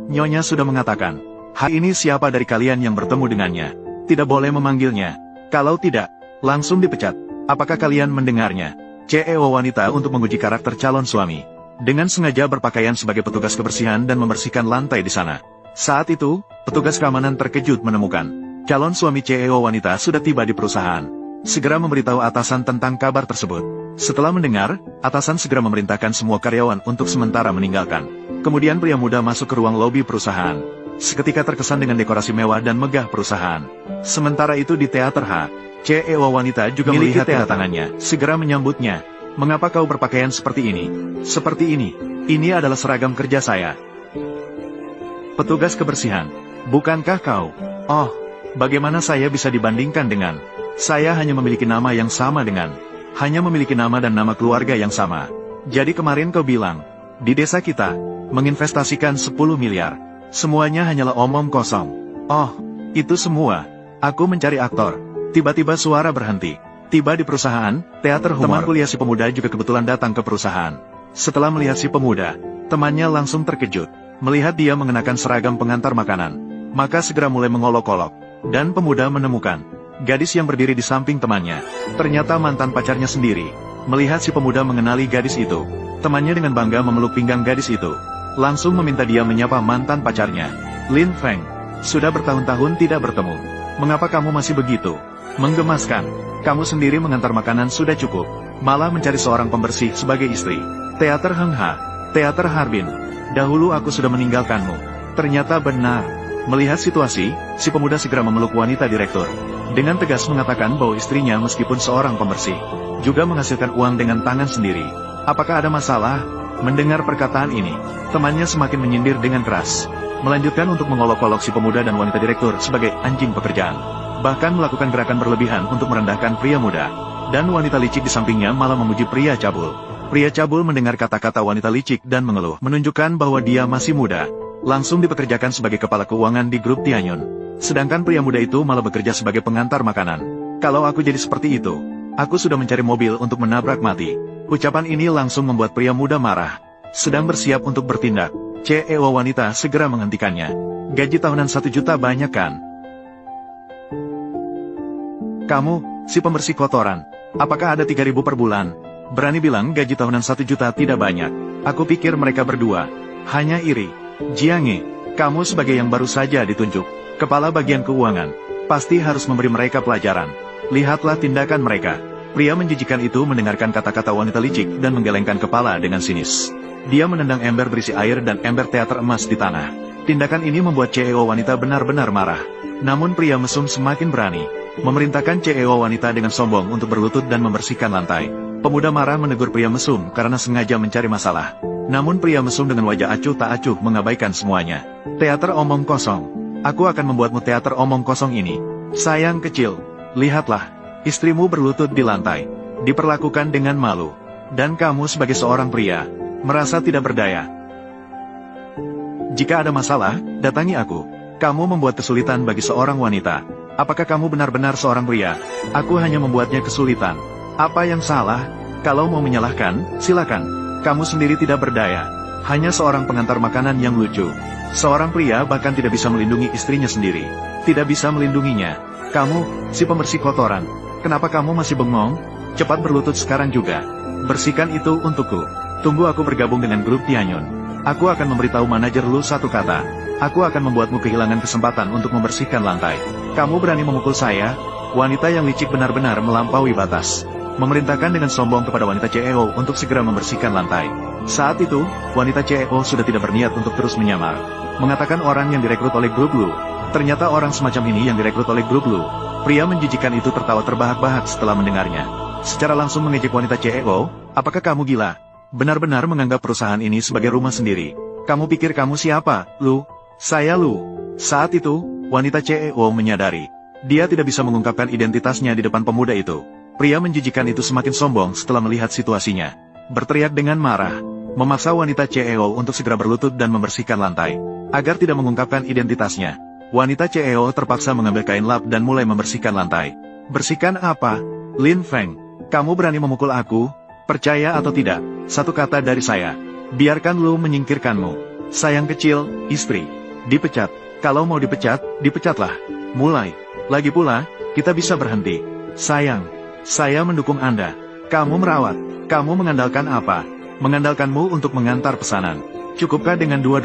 Nyonya sudah mengatakan, hari ini siapa dari kalian yang bertemu dengannya, tidak boleh memanggilnya. Kalau tidak, langsung dipecat. Apakah kalian mendengarnya? CEO wanita untuk menguji karakter calon suami. Dengan sengaja berpakaian sebagai petugas kebersihan dan membersihkan lantai di sana. Saat itu, petugas keamanan terkejut menemukan calon suami CEO wanita sudah tiba di perusahaan. Segera memberitahu atasan tentang kabar tersebut. Setelah mendengar, atasan segera memerintahkan semua karyawan untuk sementara meninggalkan. Kemudian pria muda masuk ke ruang lobi perusahaan. Seketika terkesan dengan dekorasi mewah dan megah perusahaan. Sementara itu di teater H, CEO wanita juga melihat kedatangannya, segera menyambutnya. Mengapa kau berpakaian seperti ini? Seperti ini. Ini adalah seragam kerja saya. Petugas kebersihan. Bukankah kau? Oh, bagaimana saya bisa dibandingkan dengan? Saya hanya memiliki nama yang sama dengan. Hanya memiliki nama dan nama keluarga yang sama. Jadi kemarin kau bilang, di desa kita, menginvestasikan 10 miliar. Semuanya hanyalah omong kosong. Oh, itu semua. Aku mencari aktor. Tiba-tiba suara berhenti. Tiba di perusahaan, teater humor. Teman kuliah si pemuda juga kebetulan datang ke perusahaan. Setelah melihat si pemuda, temannya langsung terkejut. Melihat dia mengenakan seragam pengantar makanan. Maka segera mulai mengolok-olok. Dan pemuda menemukan gadis yang berdiri di samping temannya. Ternyata mantan pacarnya sendiri. Melihat si pemuda mengenali gadis itu, temannya dengan bangga memeluk pinggang gadis itu. Langsung meminta dia menyapa mantan pacarnya. Lin Feng, sudah bertahun-tahun tidak bertemu. Mengapa kamu masih begitu? Menggemaskan. Kamu sendiri mengantar makanan sudah cukup. Malah mencari seorang pembersih sebagai istri. Teater Heng Ha, Teater Harbin. Dahulu aku sudah meninggalkanmu. Ternyata benar. Melihat situasi, si pemuda segera memeluk wanita direktur. Dengan tegas mengatakan bahwa istrinya meskipun seorang pembersih, juga menghasilkan uang dengan tangan sendiri. Apakah ada masalah? Mendengar perkataan ini, temannya semakin menyindir dengan keras. Melanjutkan untuk mengolok-olok si pemuda dan wanita direktur sebagai anjing pekerjaan. Bahkan melakukan gerakan berlebihan untuk merendahkan pria muda. Dan wanita licik di sampingnya malah memuji pria cabul. Pria cabul mendengar kata-kata wanita licik dan mengeluh, menunjukkan bahwa dia masih muda. Langsung dipekerjakan sebagai kepala keuangan di grup Tianyun. Sedangkan pria muda itu malah bekerja sebagai pengantar makanan. Kalau aku jadi seperti itu, aku sudah mencari mobil untuk menabrak mati. Ucapan ini langsung membuat pria muda marah. Sedang bersiap untuk bertindak, CEO wanita segera menghentikannya. Gaji tahunan 1 juta banyak kan? Kamu, si pembersih kotoran, apakah ada 3.000 per bulan? Berani bilang gaji tahunan 1 juta tidak banyak. Aku pikir mereka berdua hanya iri. Jiange, kamu sebagai yang baru saja ditunjuk kepala bagian keuangan, pasti harus memberi mereka pelajaran. Lihatlah tindakan mereka. Pria menjijikan itu mendengarkan kata-kata wanita licik dan menggelengkan kepala dengan sinis. Dia menendang ember berisi air dan ember teater emas di tanah. Tindakan ini membuat CEO wanita benar-benar marah. Namun pria mesum semakin berani. Memerintahkan CEO wanita dengan sombong untuk berlutut dan membersihkan lantai. Pemuda marah menegur pria mesum karena sengaja mencari masalah. Namun pria mesum dengan wajah acuh tak acuh mengabaikan semuanya. Teater omong kosong. Aku akan membuatmu teater omong kosong ini. Sayang kecil, lihatlah. Istrimu berlutut di lantai. Diperlakukan dengan malu. Dan kamu sebagai seorang pria, merasa tidak berdaya. Jika ada masalah, datangi aku. Kamu membuat kesulitan bagi seorang wanita. Apakah kamu benar-benar seorang pria? Aku hanya membuatnya kesulitan. Apa yang salah? Kalau mau menyalahkan, silakan. Kamu sendiri tidak berdaya. Hanya seorang pengantar makanan yang lucu. Seorang pria bahkan tidak bisa melindungi istrinya sendiri. Tidak bisa melindunginya. Kamu, si pembersih kotoran. Kenapa kamu masih bengong? Cepat berlutut sekarang juga. Bersihkan itu untukku. Tunggu aku bergabung dengan grup Tianyun. Aku akan memberitahu manajer lu satu kata. Aku akan membuatmu kehilangan kesempatan untuk membersihkan lantai. Kamu berani memukul saya? Wanita yang licik benar-benar melampaui batas. Memerintahkan dengan sombong kepada wanita CEO untuk segera membersihkan lantai. Saat itu, wanita CEO sudah tidak berniat untuk terus menyamar. Mengatakan orang yang direkrut oleh grup Lu. Ternyata orang semacam ini yang direkrut oleh grup Lu. Pria menjijikan itu tertawa terbahak-bahak setelah mendengarnya. Secara langsung mengejek wanita CEO, apakah kamu gila? Benar-benar menganggap perusahaan ini sebagai rumah sendiri. Kamu pikir kamu siapa, Lu? Saya Lu. Saat itu, wanita CEO menyadari. Dia tidak bisa mengungkapkan identitasnya di depan pemuda itu. Pria menjijikan itu semakin sombong setelah melihat situasinya. Berteriak dengan marah, memaksa wanita CEO untuk segera berlutut dan membersihkan lantai. Agar tidak mengungkapkan identitasnya, wanita CEO terpaksa mengambil kain lap dan mulai membersihkan lantai. Bersihkan apa? Lin Feng, kamu berani memukul aku? Percaya atau tidak, satu kata dari saya. Biarkan Lu menyingkirkanmu. Sayang kecil, istri. Dipecat. Kalau mau dipecat, dipecatlah. Mulai. Lagi pula, kita bisa berhenti. Sayang, saya mendukung Anda. Kamu merawat. Kamu mengandalkan apa? Mengandalkanmu untuk mengantar pesanan. Cukupkah dengan $2?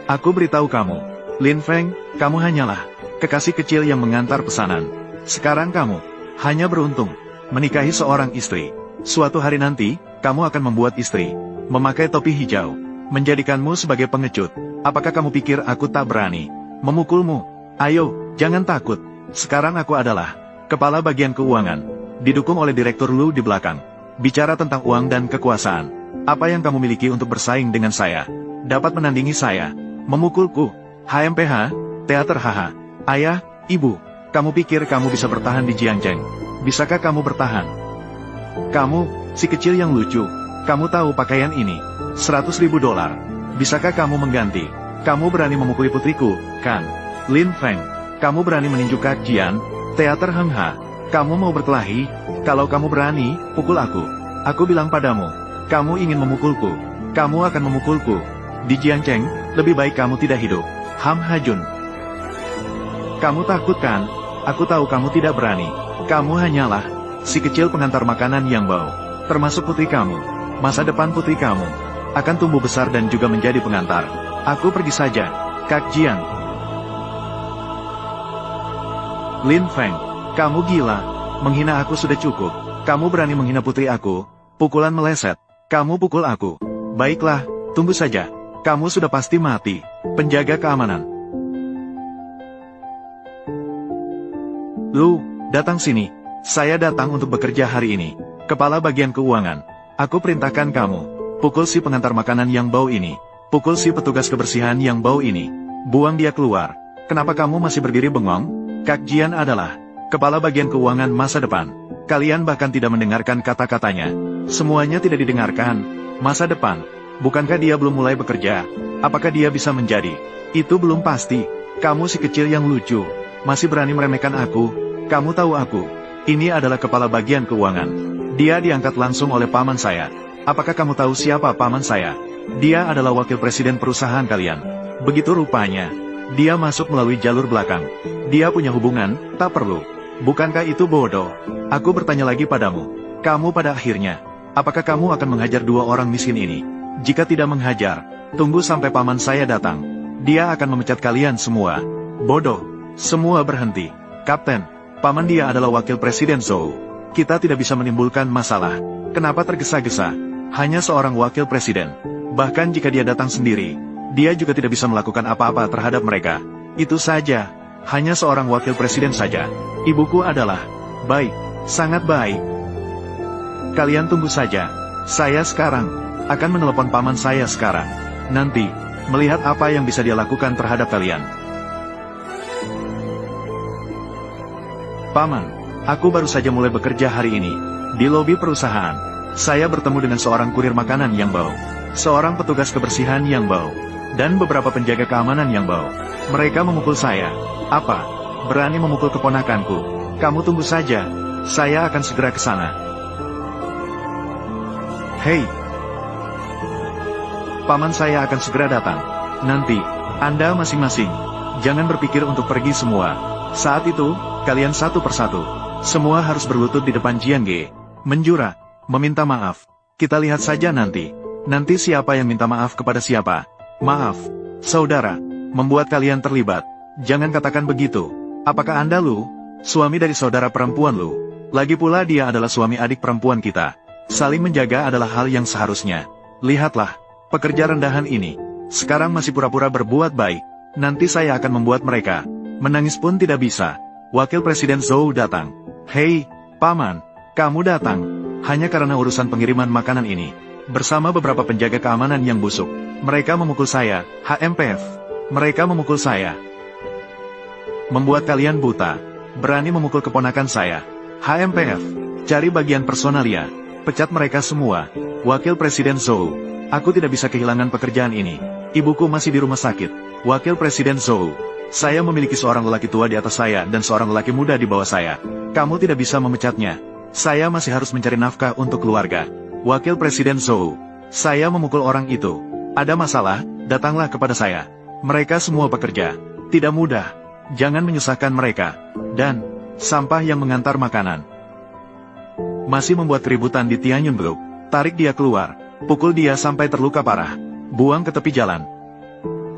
Aku beritahu kamu. Lin Feng, kamu hanyalah kekasih kecil yang mengantar pesanan. Sekarang kamu hanya beruntung menikahi seorang istri. Suatu hari nanti, kamu akan membuat istri memakai topi hijau, menjadikanmu sebagai pengecut. Apakah kamu pikir aku tak berani memukulmu? Ayo, jangan takut. Sekarang aku adalah kepala bagian keuangan, didukung oleh Direktur Lu di belakang. Bicara tentang uang dan kekuasaan. Apa yang kamu miliki untuk bersaing dengan saya? Dapat menandingi saya? Memukulku? HMPH? Teater haha. Ayah, ibu, kamu pikir kamu bisa bertahan di Jiangzheng? Bisakah kamu bertahan? Kamu, si kecil yang lucu. Kamu tahu pakaian ini? $100.000. Bisakah kamu mengganti? Kamu berani memukuli putriku, kan? Lin Feng, kamu berani meninju Kak Jian? Teater Heng Ha. Kamu mau berkelahi? Kalau kamu berani, pukul aku. Aku bilang padamu, kamu ingin memukulku. Kamu akan memukulku. Di Jiangzheng, lebih baik kamu tidak hidup. Ham Hajun. Kamu takut kan? Aku tahu kamu tidak berani. Kamu hanyalah si kecil pengantar makanan yang bau. Termasuk putri kamu. Masa depan putri kamu akan tumbuh besar dan juga menjadi pengantar. Aku pergi saja, Kak Jian. Lin Feng, kamu gila. Menghina aku sudah cukup. Kamu berani menghina putri aku? Pukulan meleset. Kamu pukul aku. Baiklah, tunggu saja. Kamu sudah pasti mati. Penjaga keamanan. Lu, datang sini. Saya datang untuk bekerja hari ini. Kepala bagian keuangan. Aku perintahkan kamu. Pukul si pengantar makanan yang bau ini. Pukul si petugas kebersihan yang bau ini. Buang dia keluar. Kenapa kamu masih berdiri bengong? Kak Jian adalah kepala bagian keuangan masa depan. Kalian bahkan tidak mendengarkan kata-katanya. Semuanya tidak didengarkan. Masa depan. Bukankah dia belum mulai bekerja? Apakah dia bisa menjadi? Itu belum pasti. Kamu si kecil yang lucu. Masih berani meremehkan aku? Kamu tahu aku? Ini adalah kepala bagian keuangan. Dia diangkat langsung oleh paman saya. Apakah kamu tahu siapa paman saya? Dia adalah wakil presiden perusahaan kalian. Begitu rupanya. Dia masuk melalui jalur belakang. Dia punya hubungan, tak perlu. Bukankah itu bodoh? Aku bertanya lagi padamu. Kamu pada akhirnya, apakah kamu akan menghajar dua orang miskin ini? Jika tidak menghajar, tunggu sampai paman saya datang. Dia akan memecat kalian semua. Bodoh. Semua berhenti. Kapten, paman dia adalah wakil presiden Zhou. Kita tidak bisa menimbulkan masalah. Kenapa tergesa-gesa? Hanya seorang wakil presiden. Bahkan jika dia datang sendiri, dia juga tidak bisa melakukan apa-apa terhadap mereka. Itu saja. Hanya seorang wakil presiden saja. Ibuku adalah baik. Sangat baik. Kalian tunggu saja. Saya sekarang akan menelepon paman saya sekarang. Nanti, melihat apa yang bisa dia lakukan terhadap kalian. Paman, aku baru saja mulai bekerja hari ini. Di lobi perusahaan, saya bertemu dengan seorang kurir makanan yang bau, seorang petugas kebersihan yang bau, dan beberapa penjaga keamanan yang bau. Mereka memukul saya. Apa? Berani memukul keponakanku? Kamu tunggu saja. Saya akan segera ke sana. Hei! Paman saya akan segera datang. Nanti, Anda masing-masing, jangan berpikir untuk pergi semua. Saat itu, kalian satu persatu, semua harus berlutut di depan Jian Ge, menjura, meminta maaf. Kita lihat saja nanti. Nanti siapa yang minta maaf kepada siapa. Maaf, saudara, membuat kalian terlibat. Jangan katakan begitu. Apakah Anda Lu, suami dari saudara perempuan Lu? Lagi pula dia adalah suami adik perempuan kita. Saling menjaga adalah hal yang seharusnya. Lihatlah. Pekerja rendahan ini, sekarang masih pura-pura berbuat baik. Nanti saya akan membuat mereka menangis pun tidak bisa. Wakil Presiden Zhou datang. Hei, Paman, kamu datang hanya karena urusan pengiriman makanan ini. Bersama beberapa penjaga keamanan yang busuk. Mereka memukul saya, HMPF. Mereka memukul saya. Membuat kalian buta. Berani memukul keponakan saya. HMPF. Cari bagian personalia. Pecat mereka semua. Wakil Presiden Zhou. Aku tidak bisa kehilangan pekerjaan ini. Ibuku masih di rumah sakit. Wakil Presiden Zhou. Saya memiliki seorang lelaki tua di atas saya dan seorang lelaki muda di bawah saya. Kamu tidak bisa memecatnya. Saya masih harus mencari nafkah untuk keluarga. Wakil Presiden Zhou. Saya memukul orang itu. Ada masalah, datanglah kepada saya. Mereka semua pekerja. Tidak mudah. Jangan menyusahkan mereka. Dan, sampah yang mengantar makanan. Masih membuat keributan di Tianyun Group. Tarik dia keluar. Pukul dia sampai terluka parah. Buang ke tepi jalan.